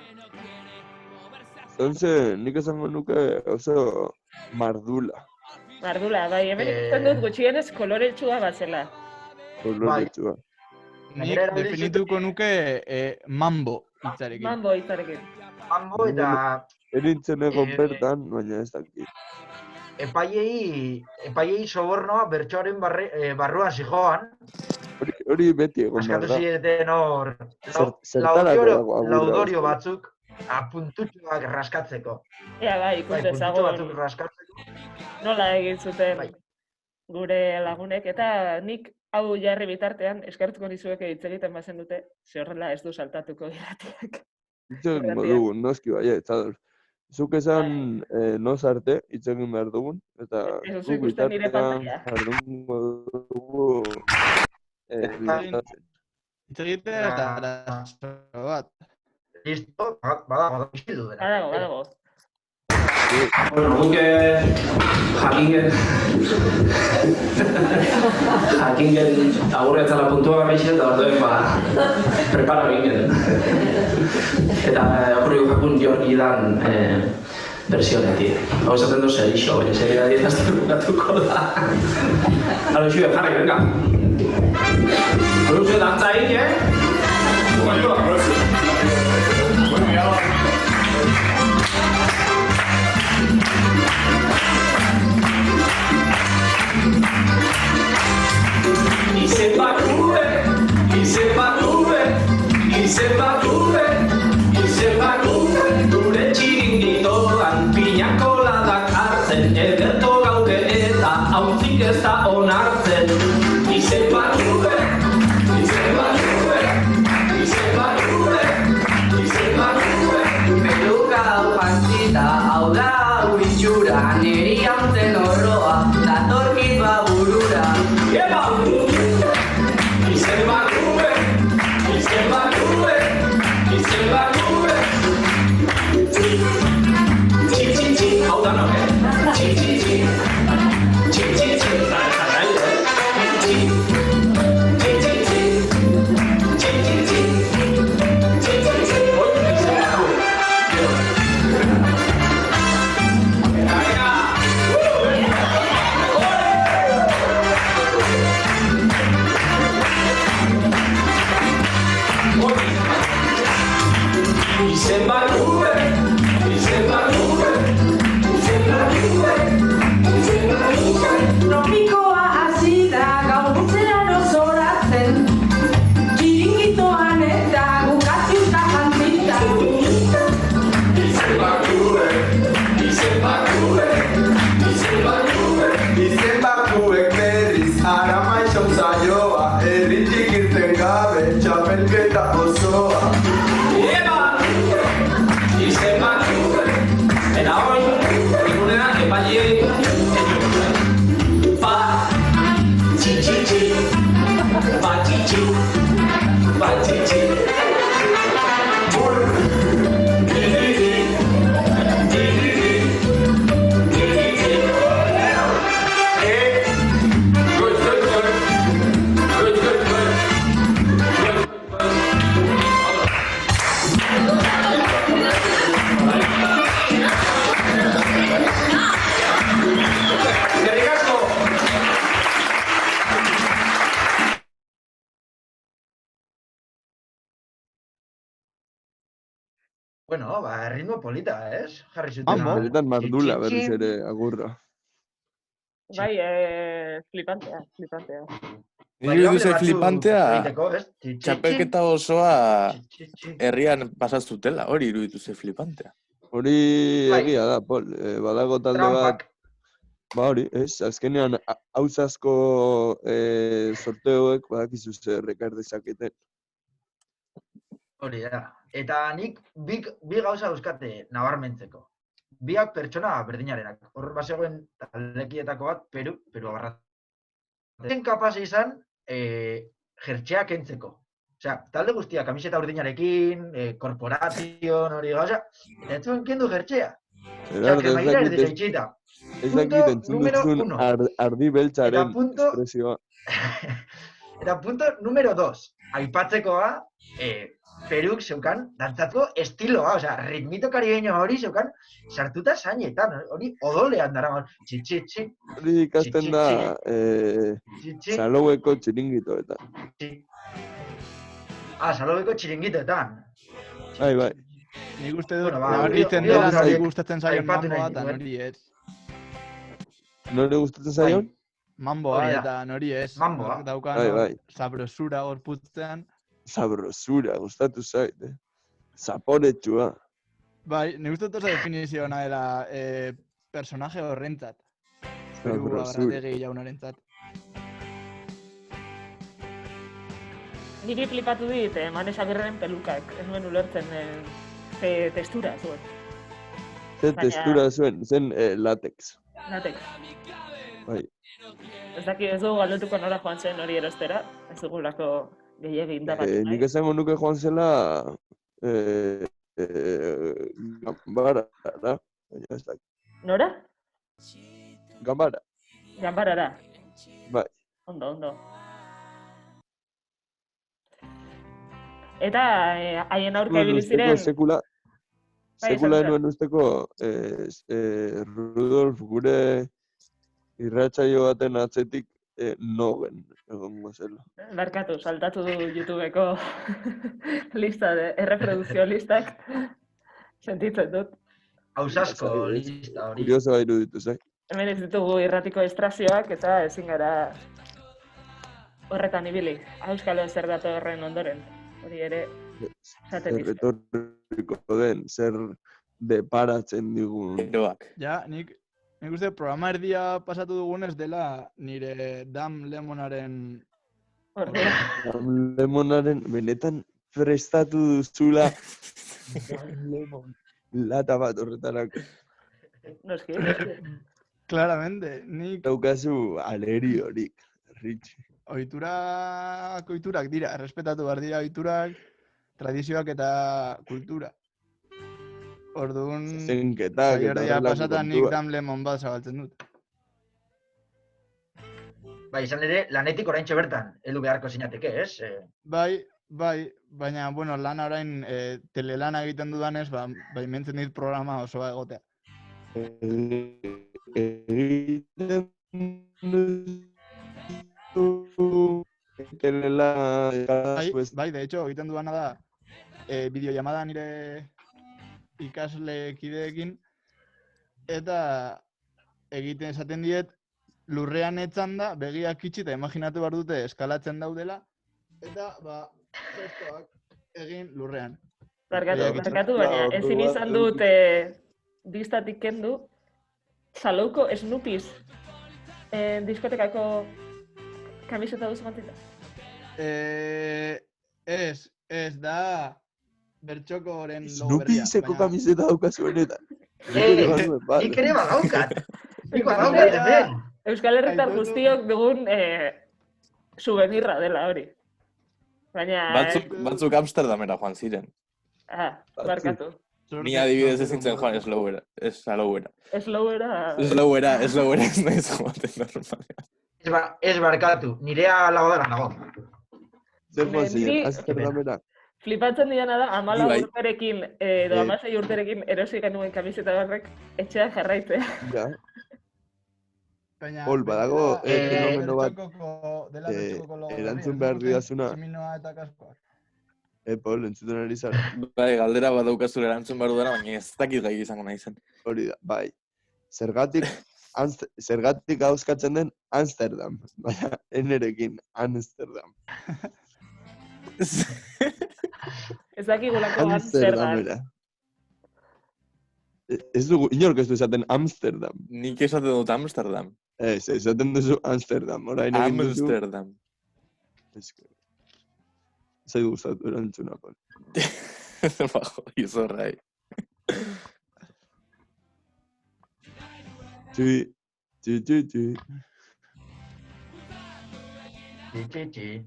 Zen, nik esango nuke oso mardula. Mardula, bai, hemen ikusten dut gutxienez koloretsua bazela. Koloretsua. Nik definituko nuke mambo hitzarekin. Mambo hitzarekin. Mambo eta... Erintzen egon bertan, baina ez dakit. Epaiei sobornoa bertsoaren barruan zijoan. Hori beti egon behar Askatu da. zieten hor... Zertarako dago agurra. Laudorio batzuk, puntutxoak raskatzeko. Ea, bai, Bai, ikuste puntutxo batzuk ezagun raskatzeko. nola egin zuten Bai. gure lagunek, eta nik hau jarri bitartean, eskertuko nizueke hitz egiten bazen dute, ze horrela ez du saltatuko irratiak. Hitz egingo dugu, noski baiet, Adolf. Zuk esan noz arte hitz egin behar dugun, eta Ez duzu guk ikusten nire bitartean pantalla. jardungo dugu bilatzen. Hitz egitea eta arazo bat. Listo, badago isildu dena. Badago. Bueno, guk jakingen agurretzala puntua gameixe eta orduen prepara ginen. Eta okurriko jakun Jorgi dan versionetik. Hau esaten du serixo, baina seria dietazten bukatuko da. Halo, xue, jarri, venga. Halo, xue, dantza egin, Bueno, gure txiringitoan piña koladak hartzen, ederto gaude eta hautzik ez da onartzen. Peluka hau jantzita, hau da uitxura, niri hauntzen horroa, datorkit baburura. Hau da noke? Tropikoa hasi da gaur gutzean osoratzen, txiringitoan eta gukatziuta jantzita. Izen bakuek berriz arama izan zaioa, erritik irten gabe txapelketa osoa. Izen bakuek, eta hori, ikunena, epaileek, Bueno, ritmo polita, ez? Jarri zuten. Benetan mardula berriz ere agurra. Bai, flipantea. Iruditu ze flipantea, txapelketa osoa herrian pasaztutela, hori iruditu ze flipantea. Hori egia da, Pol, badago talde bat, ba hori, ez, azkenean hauzazko sorteoek badakizu zer ekar dezaketen. Hori da. Eta nik bi gauza dauzkate nabarmentzeko. Biak pertsona berdinarenak. Hor bazegoen taldekietako bat, Peru abarrat. Zen kapaz izan, jertxea kentzeko. Osea, talde guztia kamiseta urdinarekin, korporazioan hori gauza, eta entzuen kendu jertxea. Osea, kremaila ez desaitxita. Ez dakit entzun duzun ardi beltzaren espresioa. Eta punto número 2. Aipatzekoa, Peruk zeukan dantzatko estiloa, osea, ritmito caribeño hori zeukan sartuta zainetan, hori odolean dara, txi. Hori ikasten da Saloueko txiringitoetan. Saloueko txiringitoetan. Bai. Nik uste dut, nabarritzen dela nori gustatzen zaion mamboa eta nori ez. Nori gustatzen zaion? Mamboa eta nori ez. Mamboa. Daukan sabrosura gorputzean. Sabrosura, gustatu zait, zaporetsua. Bai, nik uste dut oso definizio ona dela personaje horrentzat. Peru Abarrategi jaunarentzat. Niri flipatu dit, Manes Agirreren pelukak. Ez nuen ulertzen ze testura zuen. Ze Baina- testura zuen, zen latex. Latex. Bai. Ez daki ez dugu galdetuko nora joan zen hori erostera. Ez dugulako gehiegi indagatu Nik nahi. esango nuke joan zela Ganbarara. Baina ez dakit. Nora? Ganbara. Ganbarara. Bai. Ondo. Eta haien aurka ibili ziren... Sekula Bai, esan zen. nuen usteko Rudolf gure irratsaio baten atzetik nogen egongo zela. Barkatu, saltatu du YouTubeko lista de erreproduzio listak. Sentitzen dut. Hausasko lista hori. Kuriosoa iruditu zait. Hemen ez ditugu irratiko estrazioak eta ezin gara horretan ibili. Auskalo zer datorren ondoren. Hori ere, esaten Zer dizut. etorriko den, zer deparatzen digun. Eroak. Ja, nik uste programa erdia pasatu dugunez dela nire Dam Lemonaren... Ordea. Lemonaren benetan prestatu duzula lemon lata bat horretarako. Noski. Claramente, nik Daukazu aleriorik, Rich. ohiturak dira, errespetatu behar dira ohiturak, tradizioak eta kultura. Orduan, Zenketak eta saioerdia horrelako pasatan nik kontuak. Dam Lemon bat zabaltzen dut. Bai, izan ere, lanetik oraintxe bertan, heldu beharko zinateke, ez? Bai, baina, bueno, lana orain telelana egiten dudanez, baimentzen dit programa osoa egotea. Egiten duzu telela Bai, de hecho, egiten dudana da, bideollamada nire ikasle kideekin, eta egiten esaten diet, lurrean etzan da, begiak itxi eta imaginatu behar dute eskalatzen daudela, eta, gestoak egin lurrean. Barkatu, baina ezin izan dut distatik kendu, Salouko Snoopies diskotekako kamiseta duzu mantita? Ez da Bertxokoren logo berria. Snoopieseko kamiseta daukazu benetan. Nik ere badaukat. Nik badaukat hemen. Euskal Herritar guztiok dugun souvenirra dela hori. Baina... Batzuk Amsterdamera joan ziren. Barkatu. Ni adibidez ez zintzen joan Slowera. Slowera ez naiz joaten normalean. Ez barkatu, nirea lagadoran dago. Zer joan ziren, Amsterdamera. Flipatzen diana da, 14 urterekin edo 16 urterekin erosi genuen kamiseta horrek etxean jarraitzea. Ja. Hol, badago fenomeno bat erantzun behar didazuna. Tximinoa eta kaskoak. Paul, entzuten ari zara. Bai, galdera bat daukazule erantzun behar dudana, baina ez dakit gai izango nahi zen. Hori da, bai. Zergatik hauskatzen den Amsterdam. Baina, enerekin, Amsterdam. Ez dakigulako Amsterdamera. Ez dugu, inork ez du esaten Amsterdam. Nik esaten dut Amsterdam. Ez, esaten duzu Amsterdam. Amsterdam. Zaitu gustatu erantzuna, Paul. Bajo, izorrai. Txi.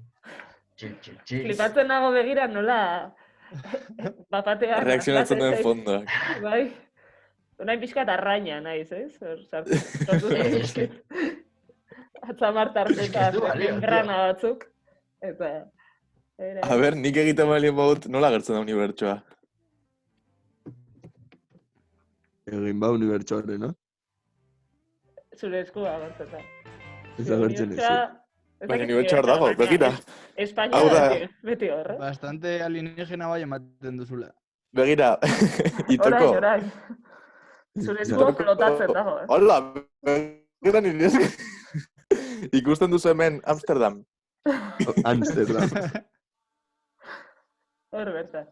Flipatzen nago begira nola bapatean... Reakzionatzen duen fondoak. Bai. Unain pixkat arraina naiz, ez? Sortu dizkit. Atzamar tartetan grana batzuk. Eta... A ber, nik egiten balien baut, nola gertzen da unibertsoa? Egin ba unibertsoaren, no? Zure eskua gertzen da. Ez da gertzen ez. Baina unibertsoa dago, begira. Espainia beti hor, eh? Bastante alienígena bai ematen duzula. Begira, itoko. Orain. Zure eskua flotatzen dago, eh? Hola, begira nire esk. Ikusten duzu hemen Amsterdam. Amsterdam. Hor bertan.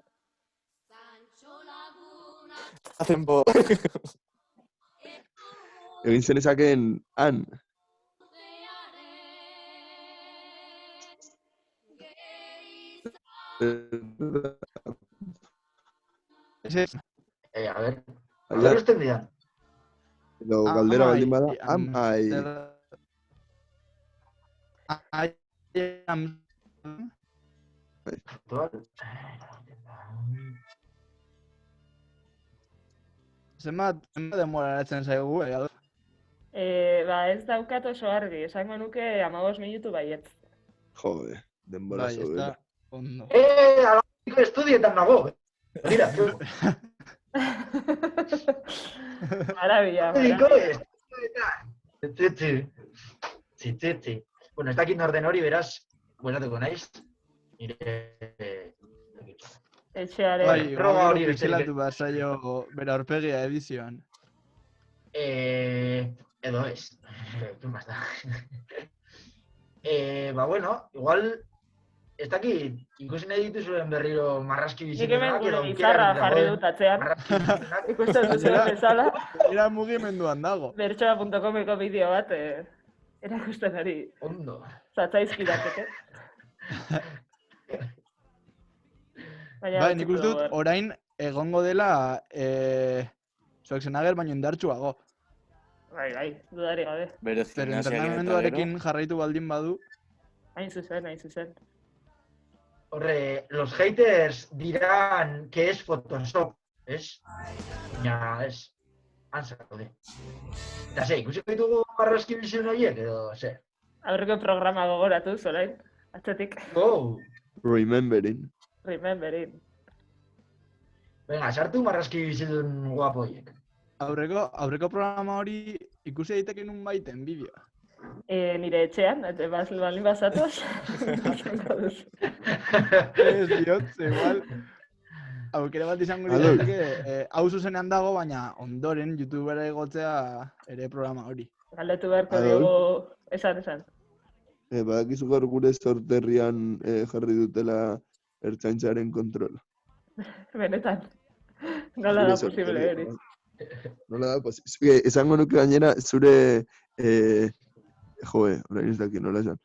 Hacen bo. Egin zenezakeen han. Ez. A ber, Aiar, zer usten dian? edo galdera baldin bada, ai. Zenbat denbora eratzen zaigu, Ba, ez daukat oso argi, esango nuke 15 minutu baietz. Jode, denbora Bai, ez sobera. da ondo. Alamiko estudietan nago. Begira, Maravilla, Alamiko maravilla. estudietan. Tzi. Bueno, ez dakit norden hori, beraz, bueltatuko naiz. Nire... Etxearen. Bai, proba hori gero besterik pixelatu bazaio bere aurpegia edizioan. Edo ez. ¿Qué más da? Ba, bueno, igual, ez dakit, ikusi nahi dituzuen berriro marrazki Nik bizitunak, hemen gure bizarra jarri dut atzean. marrazki bizitunak. Ikusten duzuen bezala. Era mugimenduan dago. Bertsoa.comeko bideo bat erakusten ari Ondo. zatzaizkidateke. Bai, nik uste dut orain egongo dela Schwarzenegger baino indartsuago. Bai, dudari gabe. Bere Pero gimnasiak eta gero. entrenamenduarekin jarraitu baldin badu. Hain zuzen. Horre, los haters dirán que es Photoshop, ez? Baina, ez. Antzakode. Eta ze, ikusiko ditugu marrazki bizitun horiek, edo, ze? Aurreko programa gogoratu, orain, atzetik. Go! Remembering. Venga, sartu marrazki bizitun guapo horiek. Aurreko programa hori ikusi daiteke nun baiten bideoa. Nire etxean, eta baldin bazatoz. Ez diot, igual. Aukera bat izango lirateke, hau zuzenean dago, baina ondoren YouTubera egotzea ere programa hori. Galdetu beharko diogu, esan. Badakizu gaur gure sorterrian jarri dutela ertzaintzaren kontrola. Benetan. Nola da posible hori. Nola da posible. Esango nuke gainera, zure... orain ez dakit nola esan.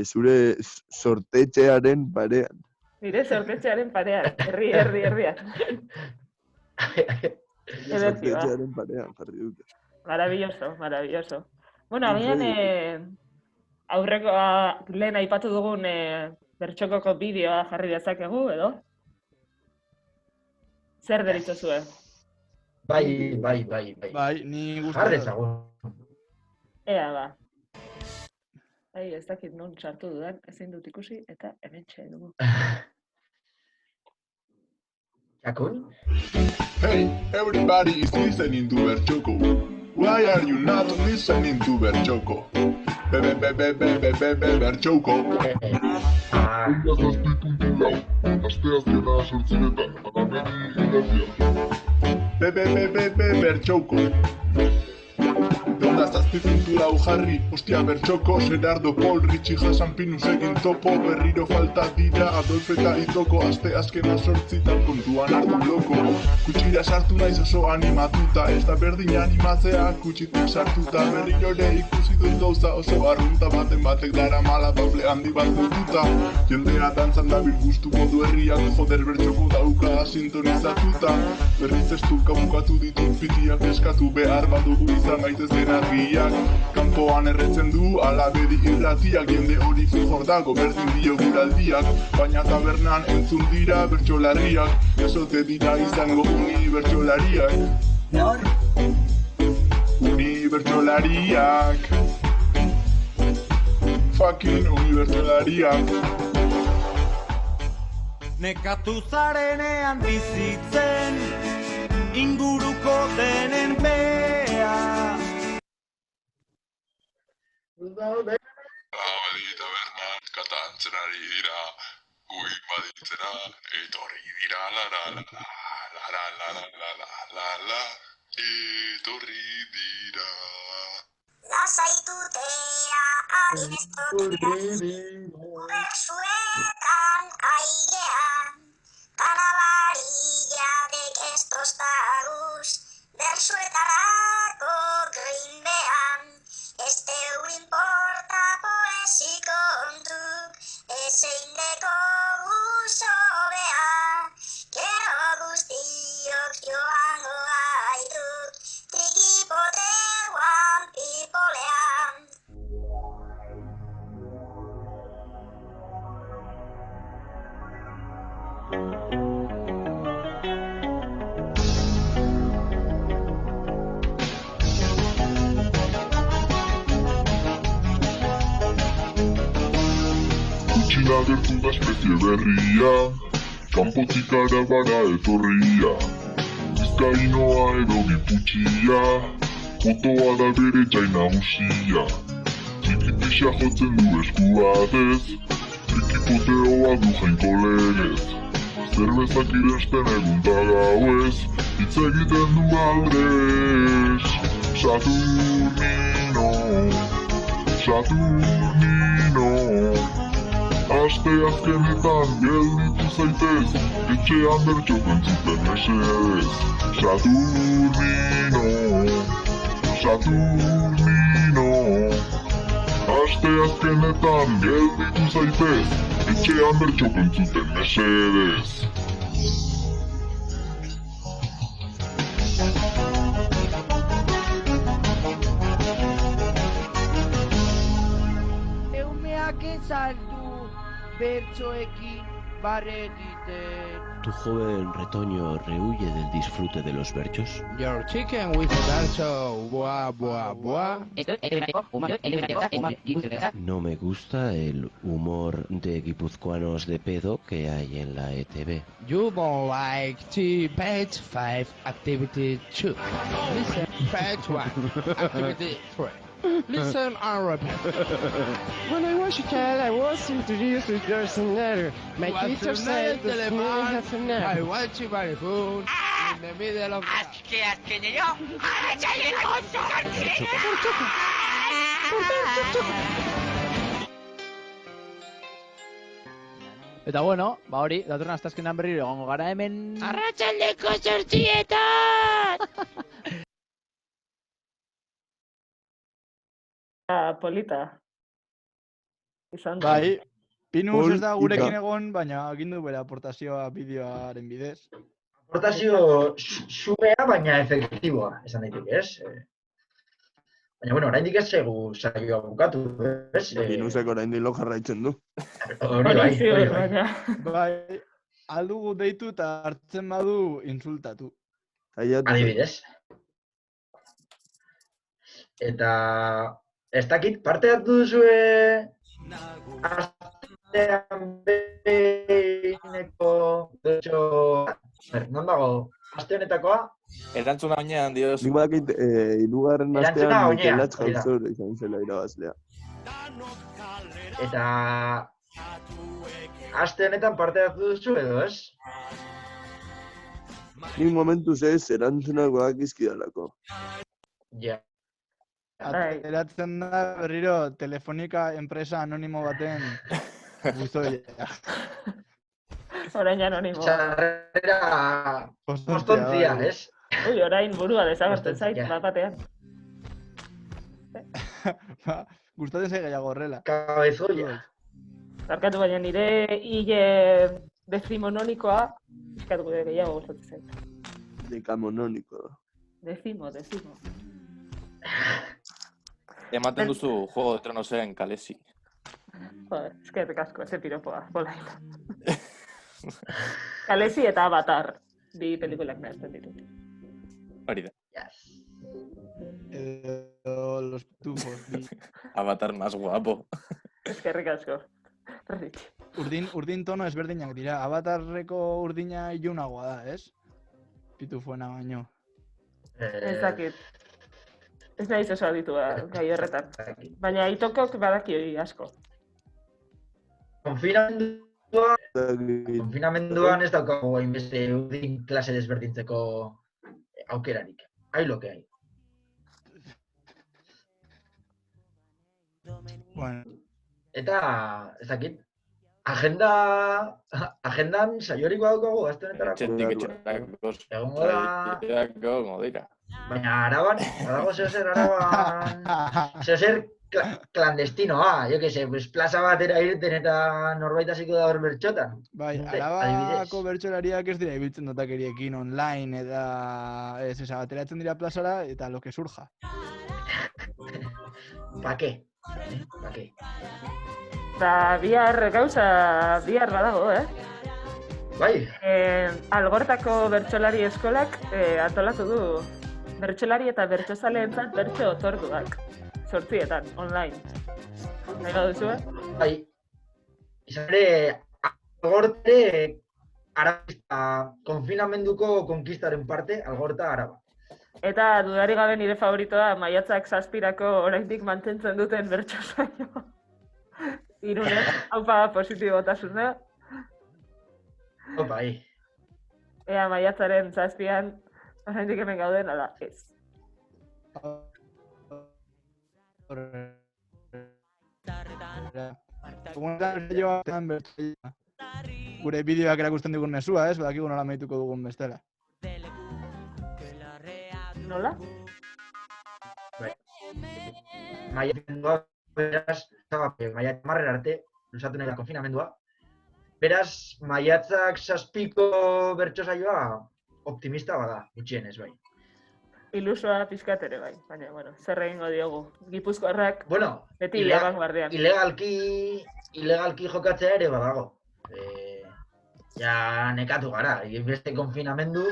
Zure sortetxearen parean. Nire sortetxearen parean, herrian. Sortetxearen parean jarri dute. Maravilloso. Bueno, agian aurreko lehen aipatu dugun bertxokoko bideoa jarri dezakegu, edo? Zer deritzozue? Bai. Bai, ni guzti. Jardezagun. Ea, ba. Ez dakit non sartu dudan, ezin dut ikusi, eta hementxe dugu. Jakun? Hey, everybody is listening to Bertxoko. Why are you not listening to Bertxoko? Bertxoko. Bertxoko. Donda zazpipuntu lau jarri, ostia Bertxoko, Gerardo, Paul, Richie, Hasan, Pinus egin topo, berriro falta dira, Adolf eta Itoko, aste azkena sortzitan kontuan hartu loko. Kutsira sartu naiz oso animatuta, ez da berdin animatzea, kutsitik sartuta, berriro ere ikusi dut gauza oso arrunta, batek dara mala bable handi bat dututa. Jendea dantzan dabil gustu modu herriak, joder Bertxoko dauka sintonizatuta. Berriz ez du kabukatu ditut pitiak eskatu behar badugu izan gaitezen argiak. Kanpoan erretzen du alabedi irratiak, jende hori fijor dago berdin dio guraldiak. Baina tabernan entzun dira bertsolariak, ezote dira izango unibertsolariak. Nor? Unibertsolariak. Fucking unibertsolariak. Nekatu zarenean bizitzen, inguruko denen bea. Tabernan kantatzen ari dira, guik baditzera, etorri dira la, etorri dira. Lasaitutea ari ez tokira, bersuetan airean, kanabarilla de estos tarus, bersuetarako grindean, ez teu importa poesi kontuk, ezein deko guzobea, gero guztiok joango gaituk, trikipoteguan pipolean. Gutxin agertu da espezie berria, kanpotik arabara etorria. Bizkainoa edo giputxia, fotoa da bere jai nagusia. Txikitisa jotzen du eskuatez, trikipoteoa du jainko legez. Zerbezak iresten egun da gauez, hitz egiten du aldrez. Saturnino, Saturnino. Aste azkenetan gelditu zaitez, etxean bertxok entzuten mesedez. Saturnino, Saturnino. Aste azkenetan gelditu zaitez, etxean bertxok entzuten mesedez. Eumeak ezaldu bertsoekin barre egiten. Tu joven retoño rehuye del disfrute de los berchos. Your chicken with bercho, boa, boa, boa. No me gusta el humor de guipuzcoanos de pedo que hay en la ETV. You don't like to page 5, activity 2. Listen, page 1, activity 3. Listen and repeat. When I was a child, I was introduced to Gersonator. My teacher said that me has a nap. I want to buy food in the middle of Eta bueno, ba hori, datorren asteazkenean berriro egongo gara hemen. Arratsaldeko 8:00. Polita. Izan. Bai, Pinus ez da Polita. gurekin egon, baina agindu bere aportazioa bideoaren bidez. Aportazio xumea, baina efektiboa, esan daiteke, ez? Baina, bueno, oraindik ez zaigu saioa bukatu, ez? Pinusek oraindik lo jarraitzen du. Hori bai. Bai, aldugu deitu eta hartzen badu insultatu. Adibidez. Eta ez dakit, parte hartu duzue astean behineko non dago, aste honetakoa? Erantzuna oinean, dioz. Nik badakit, hirugarren Erantzuna astean oinean, Mikelatz hori da. Jauzore izan zela irabazlea. Eta aste honetan parte hartu duzu edo, ez? Nik momentuz ez, erantzunak badakizkidalako. Ja. Ateratzen da berriro Telefonika enpresa anonimo baten buzoia. Orain anonimo. Txarrera postontzia, ez? Ui, orain burua desagertzen zait, bat-batean. Gustatzen zai gehiago horrela. Kabezoia. Barkatu baina nire hile decimononikoa, eskatu gure gehiago gustatzen zait. Dekamononiko. Decimo. Ematen duzu Juego de Tronosen kalesi. Joder, eskerrik asko, eze piropoa, bolain. Kalesi eta Avatar, bi pelikulak nahazten ditut. Hori da. Los pitufos. Avatar más guapo. Eskerrik asko. Urdin tono ezberdinak dira. Avatarreko urdina ilunagoa da, ez? Pitufuena baino. Ez dakit. Ez nahiz oso aditua gai horretan. Baina itokok badaki hori asko. Konfinamenduan ez daukago hainbeste urdin klase desberdintzeko aukerarik. Hai lo que hai. Bueno. Eta, ez dakit, agendan saiorik badaukagu gazte honetarako. Egongo da... Egongo dira. Baina Araban, badago zeozer Araban... Zeozer Klandestinoa, jo que se, pues plaza batera irten eta norbait hasiko da hor bertxotan. Bai, Adibidez. Arabako bertsolariak ez dira ibiltzen dotakeriekin online eta ez ateratzen dira plazara eta lo que surja. Pa qué? Pa qué? Bihar badago, Bai. Algortako bertsolari eskolak antolatu du bertsolari eta bertsozaleentzat bertso otorduak. 8etan, online. Nahi baduzu, Bai. Izan ere, Algorte Araba, konfinamenduko konkistaren parte, Algorta Araba. Eta dudari gabe nire favoritoa maiatzak 7irako oraindik mantentzen duten bertso saio. Irune, haupa positibotasuna. Bai. Ea maiatzaren 7an oraindik hemen gauden, ala, ez. Gure bideoak erakusten digun mezua, ez? Badakigu nola medituko dugun bestela. Nola? Bai. Maiatzendua, beraz, maiatzak 10 arte, luzatu nahi da konfinamendua. Beraz, maiatzak 7ko bertso saioa optimista bada, gutxienez bai. Ilusoa pixkat ere bai, baina, bueno, zer egingo diogu. Gipuzkoarrak beti Bueno, abanguardian. ilegalki jokatzea ere badago. Ja nekatu gara, beste konfinamendu.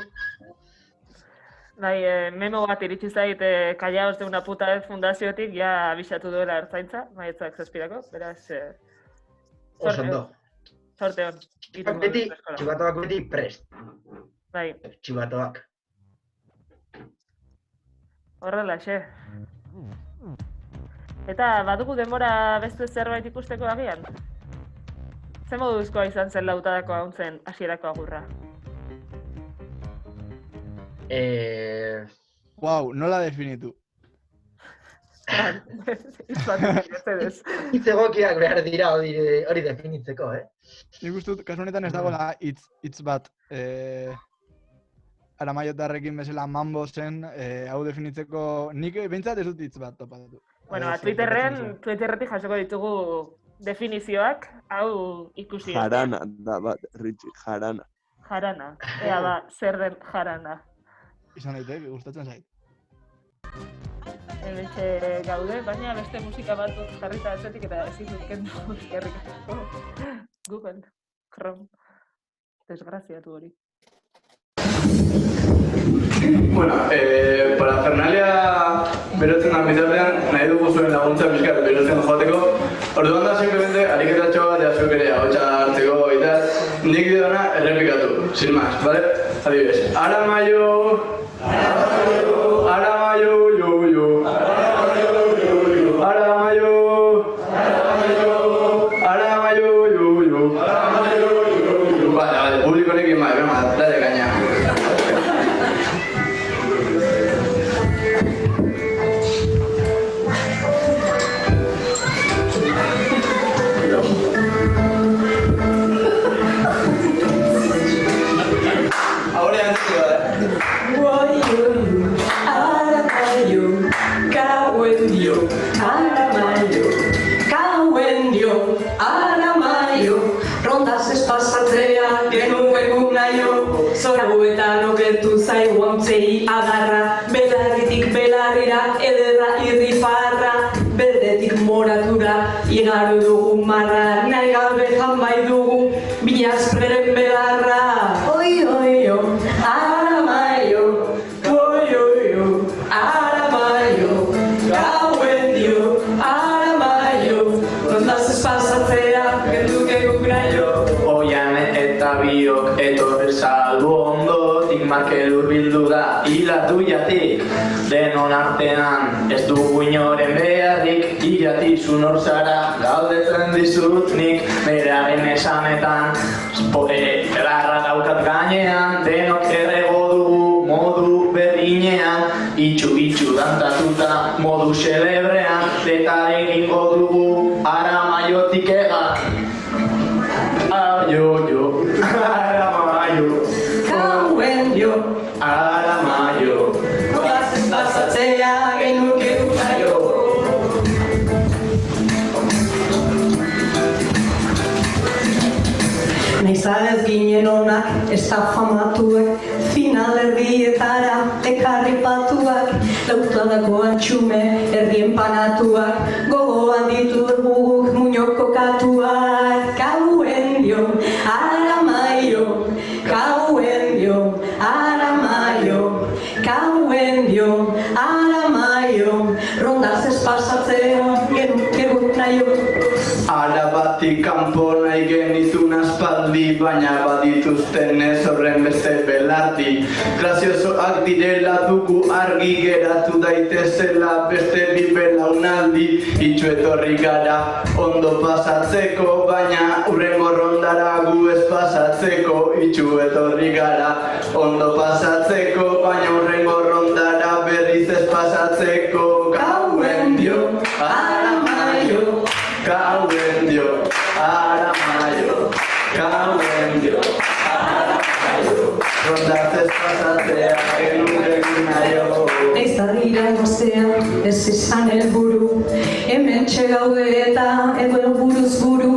Bai, memo bat iritsi zait Callaos de una puta vez fundaziotik, ja abisatu duela ertzaintza, maiatzak 7irako, beraz... Oso ondo. Sorte hon. Txibatoak beti prest. Bai. Txibatoak. Horrela, xe. Eta badugu denbora beste zerbait ikusteko agian? Ze moduzkoa izan zen lautadako hauntzen hasierako agurra? Wow, nola definitu? Hitz egokiak behar dira hori definitzeko, Nik uste dut, kasu honetan ez dagoela hitz bat Aramaiotarrekin bezala mambo zen, hau definitzeko, nik behintzat ez dut hitz bat topatu. Bueno, Twitterretik jasoko ditugu definizioak, hau ikusi. Jarana da bat, Richie, jarana. Jarana, ea ba, zer den jarana. Izan daite, gustatzen zait. Hementxe gaude, baina beste musika bat jarrita atzetik eta ezin dut kendu eskerrik asko. Google, Chrome, desgraziatu hori. Bueno, parafernalia berotzen da bitartean, nahi dugu zuen laguntza pixkat berotzen joateko. Orduan da, simplemente, ariketatxo bat jasuk ere ahotsa hartzeko eta nik didona errepikatu, sin más, ¿vale? Adibidez. Aramaio, Aramaio, yo, yo. Aramaio, Aramaio, yo, yo. Vale, publiko nekin bai, venga, dale caña. Pasatzea, genuen guk naio, zoruetan okertu zaigu hauntzei adarra, belarritik belarrira, ederra irrifarra, berdetik moratura, igaro dugu marra, nahi gabe jan bai dugu, binazpreren belarra. Oi, oi, oi, Aramaio, oi, oi, oi, Aramaio, gauen dio, Aramaio, rondaz ez pasatzea, genduke guk naio. Eta biok etorri saldu ondotik Markel bildu da hilatu jatik denon artean ez dugu inoren beharrik hilatizu nor zara galdetzen dizut nik beraren esanetan belarra daukat gainean denok errego dugu modu berdinean itxu dantatuta modu celebrean eta egingo dugu Aramaiotik egan yo, Aramaio, gauen dio, Aramaio, rondaz ez pasatzea, genuke guk naio. Naiz ez ginen onak, ez da famatuak, finalerdietara ekarri patuak, lautadako antxume, erdien panatuak, gogoan ditut guguk muñoko katuak. Kauen dio, aramaio, kauen dio, aramaio, kauen dio, aramaio, rondaz ez pasatzea, gerut naio. Arabatik kanpo nahi genizun aspaldi, baina badituzten ez horren beste belardi. Graziosoak direla dugu argi, geratu daitezela beste bi belaunaldi. Itxu etorri gara ondo pasatzeko, baina hurrengo rondara gu ez pasatzeko. Itxu etorri gara ondo pasatzeko, baina hurrengo rondara berriz ez pasatzeko. Gauen dio, aramaio, gauen dio, aramaio, gauen dio, aramaio, rondaz ez pasatzea genuen naio. Naiz dira gozea, ez izan helburu, hemen txegaude eta edo buruz buru,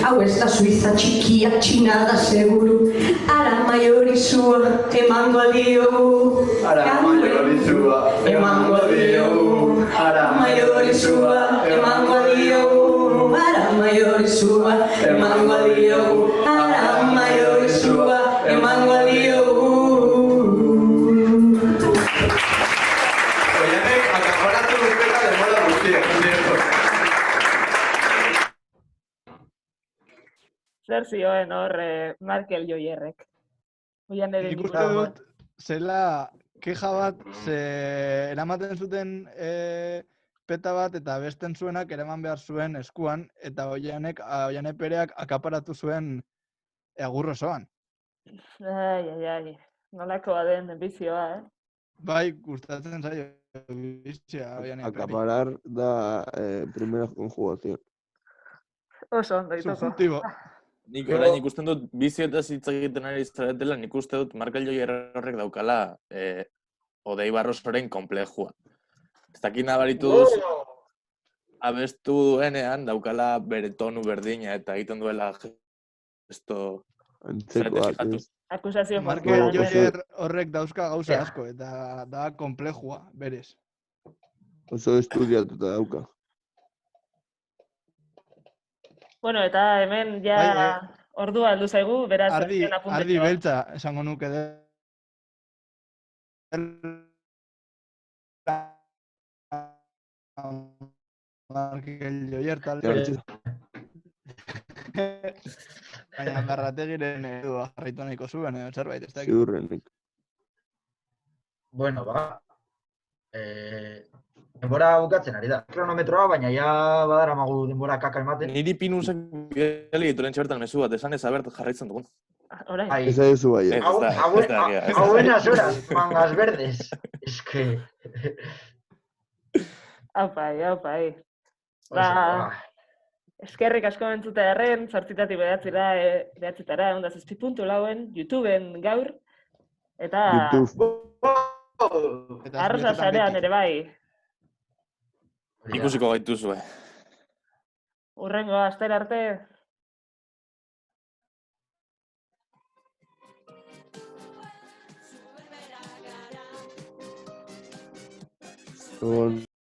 hau ez da Suiza txikia, Txina da seguru, Aramaio horizua emango aldiogu. Aramaio horizua emango aldiogu, Aramaio horizua emango aldiogu, Aramaio horizua emango aldiogu, Aramaio horizua emango aldiogu. Oianek, akaparatu dutela demora guztiak, Zer zioen hor Markel Joierrek. Oian ere Nik uste dut, zela keja bat, ze eramaten zuten peta bat eta besten zuenak eraman behar zuen eskuan, eta Oiane Pereak akaparatu zuen agur osoan. Ai, nolakoa den bizioa, Bai, gustatzen zaio bizia Oiane Peri. Acaparar da primera conjugación. Oso ondo itoko. Subjuntibo. Nik orain ikusten dut bizietaz hitz egiten ari zaretela, nik uste dut Markel Joier horrek daukala Odei Barrosoren konplejua. Ez dakit nabaritu duz, abestu duenean daukala bere tonu berdina eta egiten duela gesto. Akusazio Markel Joier horrek dauzka gauza asko eta da konplejua, berez. Oso estudiatuta dauka. Bueno, eta hemen ja ordua heldu zaigu, beraz Ardi beltza esango nuke Markel Joier talde. Baina Garrategiren edua jarraitu nahiko zuen, zerbait, ez dakit. Ziurrenik. Bueno, denbora bukatzen ari da. Kronometroa, baina ja badaramagu denbora kaka ematen. Niri Pinusek bidali dituren txertan mezu bat, esan ez abert jarraitzen dugun. Orain. Ez da duzu bai. Buenas horas, mangas verdes. Es que... Aupai. Eskerrik asko entzute erren, 8 behatzitara, 17 puntu lauen, YouTubeen gaur, eta arrosa sarean ere bai. Ikusiko gaituzue. Hurrengo astera arte.